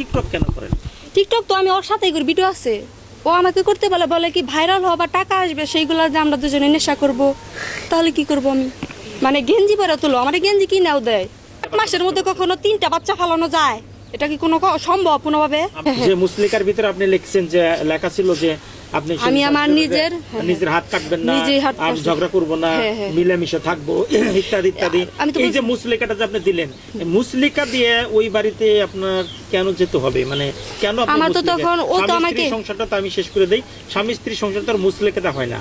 TikTok কেন করেন? TikTok তো আমি ওর সাথেই করি, ভিডিও আছে। ও আমাকে করতে বলে কি ভাইরাল হওয়া বা টাকা আসবে, সেইগুলো যে আমরা দুজনে নেশা করব, তাহলে কি করব আমি? মানে গেঞ্জি পরে তুলো, আমার গেঞ্জি কি নাও দেয়। এক মাসের মধ্যে কখনো 3টা বাচ্চা ফালানো যায়? এটা কি কোনো সম্ভব কোনোভাবে? যে মুসলিকার ভিতরে আপনি লিখছেন যে লেখা ছিল যে আপনি আমি আমার নিজের হাত কাটবেন না, আর ঝগড়া করব না, মিলেমিশে থাকবো ইত্যাদি ইত্যাদি। এই যে মুসলিকাটা যে আপনি দিলেন, মুসলিকা দিয়ে ওই বাড়িতে আপনার কেন যেতে হবে? মানে কেন আমার তো তখন ও তো আমাকে সংসারটা তো আমি শেষ করে দেই। স্বামী স্ত্রী সংসার তো আর মুসলিকাটা হয় না।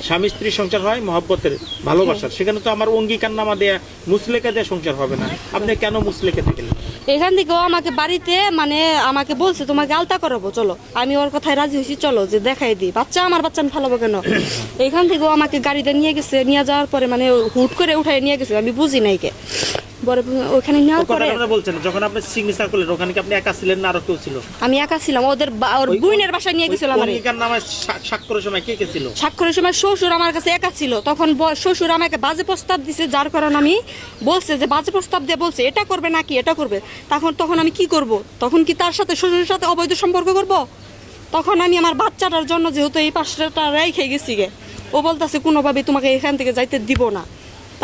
স্বামী স্ত্রী সংসার হয় মহব্বতের, ভালোবাসার। সেখানে তো আমার অঙ্গীকারনামা দেয়া মুসলিকা দিয়ে সংসার হবে না। আপনি কেন মুসলিকাতে গেলেন? এখান থেকে ও আমাকে বাড়িতে মানে আমাকে বলছে তোমাকে আলতা করাবো, চলো। আমি ওর কথায় রাজি হয়েছি, চলো যে দেখাই দিই বাচ্চা, আমার বাচ্চা আমি ফালাবো কেন? এখান থেকে ও আমাকে গাড়িতে নিয়ে গেছে, নিয়ে যাওয়ার পরে মানে হুট করে উঠাই নিয়ে গেছে, আমি বুঝি নাই কে। ওখানে নেওয়ার পরে বলছেন যখন আপনি সিগনেচার করলেন, ওখানে কি আপনি একা ছিলেন না আরো কেউ ছিল? আমি একা ছিলাম। ওর বোনের বাসায় নিয়ে গেছিল আমার। স্বাক্ষরের সময় কে কে ছিল? স্বাক্ষরের সময় শ্বশুর আমার কাছে একা ছিল। তখন শ্বশুর আমাকে বাজে প্রস্তাব দিছে, যার কারণে আমি বলছে যে বাজে প্রস্তাব দিয়ে বলছে এটা করবে নাকি এটা করবে। তখন আমি কি করব? তখন কি তার সাথে শ্বশুরের সাথে অবৈধ সম্পর্ক করব? তখন আমি আমার বাচ্চাটার জন্য যেহেতু এই পাশটা রেখে গেছি গে, ও বলতেছে কোনোভাবে তোমাকে এখান থেকে যাইতে দিব না।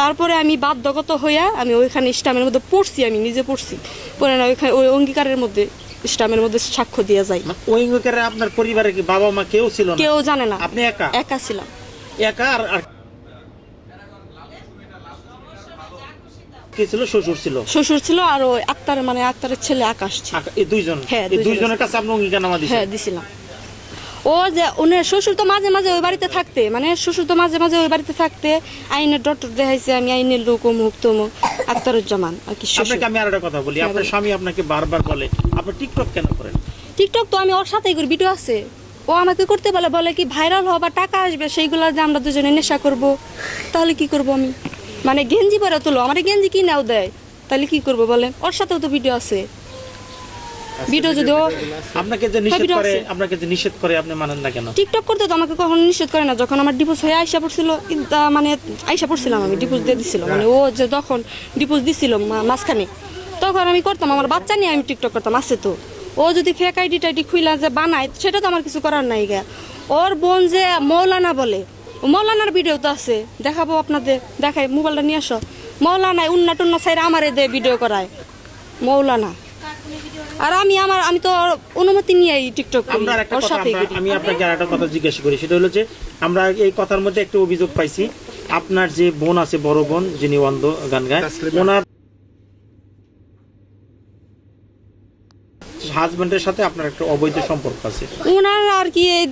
তারপরে আমি বাধ্যগত হইয়া আমি ওইখানে স্টামের মধ্যে পড়ছি, আমি নিজে পড়ছি, পরে না ওইখানে ওই অঙ্গীকারের মধ্যে স্টামের মধ্যে সাক্ষ্য দিয়ে যাই। ওই অঙ্গীকারে আপনার পরিবারে কি বাবা মা কেউ ছিল না? কেউ জানে না। আপনি একা? একা ছিলাম। একা? আর কে ছিল? শ্বশুর ছিল? শ্বশুর ছিল, আর ওই আক্তারের ছেলে আকাশ ছিল। এই দুইজন? হ্যাঁ, এই দুইজনের কাছে আপনি অঙ্গীকারনামা দিয়েছেন? হ্যাঁ, দিছিলাম। ও যে উনি শ্বশুর তো মাঝে মাঝে ওই বাড়িতে থাকতে, ওই বাড়িতে থাকতে আইনের ডক্টর দেখাইছে, আমি আইনের লোক, অমুক তমুক, আক্তারুজ্জামান আর কি। আপনাকে আমি আর একটা কথা বলি, আপনার স্বামী আপনাকে বারবার বলে আপনি টিকটক কেন করেন? টিকটক তো আমি ওর সাথেই করি, ভিডিও আছে। ও আমাকে করতে বলে কি ভাইরাল হওয়া বা টাকা আসবে, সেইগুলো যে আমরা দুজনে নেশা করব, তাহলে কি করব আমি? মানে গেঞ্জি পরে তুলো, আমার গেঞ্জি কি নাও দেয়, তাহলে কি করবো বলেন? ওর সাথেও তো ভিডিও আছে। ভিডিও যদিও আপনাকে যে নিষেধ করে আপনি মানেন না কেন? টিকটক করতে তো আমাকে কখনো নিষেধ করে না। যখন আমার ডিভোর্স হয়ে আইসা পড়ছিল, মানে আইসা পড়ছিলাম, আমি ডিভোর্স দিয়ে দিছিল, মানে ও যে যখন ডিভোর্স দিছিল মাঝখানে, তখন আমি করতাম, আমার বাচ্চা নিয়ে আমি টিকটক করতাম। আছে তো, ও যদি ফেক আইডি টাইডি খুইলা যে বানায়, সেটা তো আমার কিছু করার নাই গা। ওর বোন যে মৌলানা বলে, মৌলানার ভিডিও তো আছে, দেখাবো আপনাদের, দেখাই, মোবাইলটা নিয়ে আসো। মৌলানায় উন্না টুন্না সাইরা আমারে দে ভিডিও করায় মৌলানা। আর আমি তো অনুমতি নিয়ে টিকটক করি, ওর সাথেই করি। আমি আপনাকে আর একটা কথা জিজ্ঞেস করি, সেটা হলো যে আমরা এই কথার মধ্যে একটা অভিযোগ পাইছি, আপনার যে বোন আছে, বড় বোন যিনি অন্ধ গান গায়, ওনার হাজবেন্ডের সাথে আপনার একটা অবৈধ সম্পর্ক আছে। উনার আর কি এই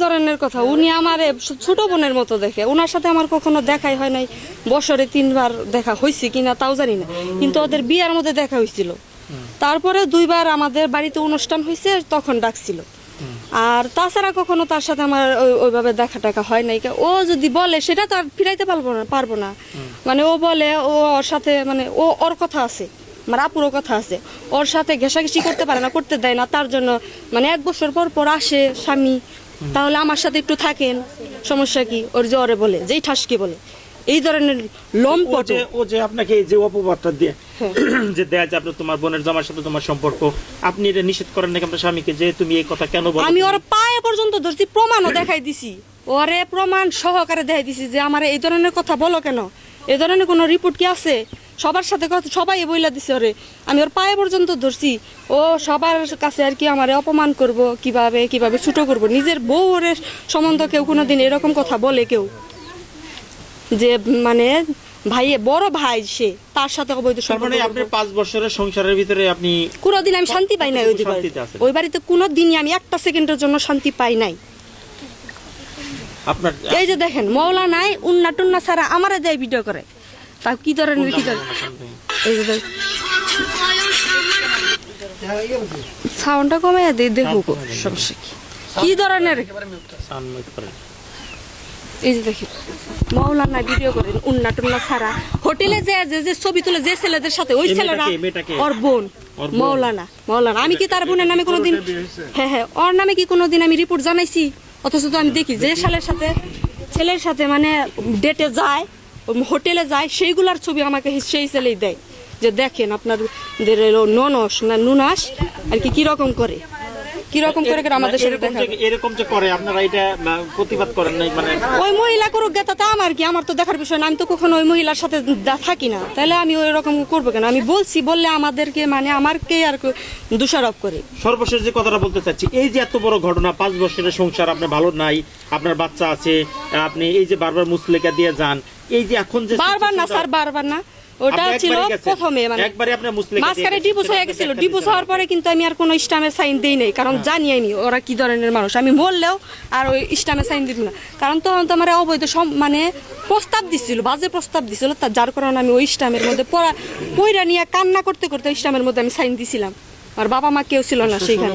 ধরনের কথা? উনি আমার ছোট বোনের মতো দেখে। উনার সাথে আমার কখনো দেখাই হয় নাই, বছরে 3বার দেখা হয়েছে কিনা তাও জানি না, কিন্তু ওদের বিয়ার মধ্যে দেখা হয়েছিল। তারপরে 2বার আমাদের বাড়িতে অনুষ্ঠান হয়েছে, তখন ডাকছিল। আর তাছাড়া কখনো তার সাথে আমার ওইভাবে দেখা টাকা হয় নাই। ও যদি বলে সেটা তো আর ফিরাইতে পারবো না। মানে ও বলে, ও ওর সাথে মানে ওর কথা আছে, আমার আপুরও কথা আছে, ওর সাথে ঘেঁষাঘেঁষি করতে পারে না, করতে দেয় না। তার জন্য মানে 1 বছর পর আসে স্বামী, তাহলে আমার সাথে একটু থাকেন, সমস্যা কি? ওর জ্বরে বলে, যেই ঠাসকি বলে, এই ধরনের লম্পট। ও যে আপনাকে এই যে অপবাদটা দিয়ে যে দেয়া যে আপনার তোমার বোনের জামার সাথে তোমার সম্পর্ক, আপনি এটা নিষেধ করেন নাকি আপনার স্বামীকে যে তুমি এই কথা কেন বলো? আমি ওর পায়ে পর্যন্ত ধরছি, প্রমাণও দেখাই দিছি, ওরে প্রমাণ সহকারে দেখাই দিছি যে আমার এই ধরনের কথা বলো কেন, এই ধরনের কোনো রিপোর্ট কি আছে? সবার সাথে কথা সবাই বইলা দিছে ওরে, আমি ওর পায়ে পর্যন্ত ধরছি। ও সবার কাছে আর কি আমারে অপমান করব, কিভাবে ছোট করব। নিজের বউর সম্বন্ধে কেউ কোনোদিন এরকম কথা বলে কেউ? যে মানে বড় ভাই, সে তার সাথে অবৈধ সম্পর্ক। মানে আপনি 5 বছরের সংসারের ভিতরে আপনি কোনোদিন আমি শান্তি পাই নাই ওই বাড়িতে, কোনোদিনই আমি একটা সেকেন্ডের জন্য শান্তি পাই নাই। আপনার এই যে দেখেন, মৌলানায় উন্না টুন্না ছাড়া আমারে দেয় ভিডিও করে, তা কি ধরনের এই যে সাউন্ডটা কমে দেখুক সমস্যা কি ধরনের। এই যে দেখি মৌলানা ভিডিও করেন উন্না টুন্না ছাড়া, হোটেলে যে ছবি তুলে যে ছেলেদের সাথে, ওই ছেলেরা ওর বোন মৌলানা। আমি কি তার বোনের নামে কোনোদিন, হ্যাঁ ওর নামে কি কোনোদিন আমি রিপোর্ট জানাইছি? অথচ তো আমি দেখি যে ছেলের সাথে মানে ডেটে যায়, হোটেলে যায়, সেইগুলার ছবি আমাকে সেই ছেলেই দেয়। যে দেখেন আপনাদের ননস না নুনাস আর কি কিরকম করে আমাদের সাথে দেখা এরকম যে করে আপনারা এটা প্রতিবাদ করেন নাই মানে ওই মহিলা করুক গে তা আমার কি, আমার তো দেখার বিষয় না, আমি তো কখনো ওই মহিলার সাথে থাকি না, তাহলে আমি ওই রকম করবো কেন? আমি বলছি বললে আমাদেরকে মানে আমারকে আর দোষারোপ করে। সর্বশেষ যে কথাটা বলতে চাচ্ছি, এই যে এত বড় ঘটনা, 5 বছরের সংসার, আপনার ভালো নাই, আপনার বাচ্চা আছে, আপনি এই যে বারবার মুসলেকা দিয়ে যান, এই যে এখন যে বারবার না স্যার, বারবার না, ওটা ছিল প্রথমে মানে একবারে আপনার মুসলেকা মাঝখানে ডিভোর্স হয়ে গেছিল। ডিভোর্স হওয়ার পরে কিন্তু আমি আর কোনো ইসলামের সাইন দেই নাই, কারণ জানিয়াইনি ওরা কি ধরনের মানুষ। আমি বললেও আর ওই ইসলামের সাইন দিব না, কারণ তখন তো আমার অবৈধ মানে প্রস্তাব দিছিল, বাজে প্রস্তাব দিছিল, তার যার কারণে আমি ওই ইসলামের মধ্যে পয়রা নিয়ে কান্না করতে করতে ইসলামের মধ্যে আমি সাইন দিছিলাম। আর বাবা মা কেউ ছিল না সেইখানে।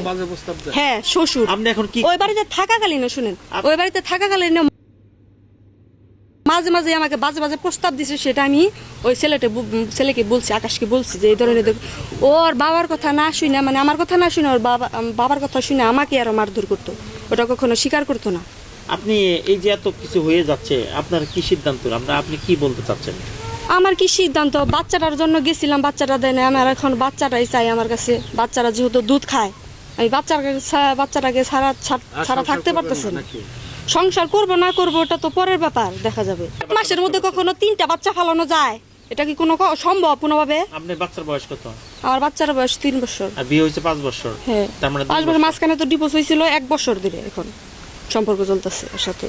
হ্যাঁ, শ্বশুর। আপনি এখন কি ওই বাড়িতে থাকাকালীন, শুনেন, ওই বাড়িতে থাকাকালীন মাঝে মাঝে আমাকে বাজে বাজে প্রস্তাব দিছে, সেটা আমি ওই ছেলেকে বলছি, আকাশকে বলছি যে এই ধরনের ওর বাবার কথা না শুনে, মানে আমার কথা না শুনে ওর বাবার কথা শুনে আমাকে আরো মারধর করতো, ওটা কখনো স্বীকার করতো না। আপনি এই যে এত কিছু হয়ে যাচ্ছে, আপনার কি সিদ্ধান্ত, আপনি কি বলতে চাচ্ছেন? আমার কি সিদ্ধান্ত, বাচ্চাটার জন্য গেছিলাম, বাচ্চাটা দেয় না, আমার এখন বাচ্চাটাই চাই আমার কাছে। বাচ্চারা যেহেতু দুধ খায়, আমি বাচ্চাটাকে ছাড়া থাকতে পারতেছে না। সংসার করবো না করবো ওটা তো পরের ব্যাপার, দেখা যাবে। মাসের মধ্যে কখনো 3টা বাচ্চা ফালানো যায়? এটা কি কোনো সম্ভব কোনোভাবে? আপনার বাচ্চার বয়স কত? আমার বাচ্চার বয়স 3 বছর। আর বিয়ে হয়েছে 5 বছর? হ্যাঁ, তার মানে 5 বছর। মাঝখানে তো ডিভোর্স হয়েছিল 1 বছর ধরে, এখন সম্পর্ক চলতেছে ওর সাথে।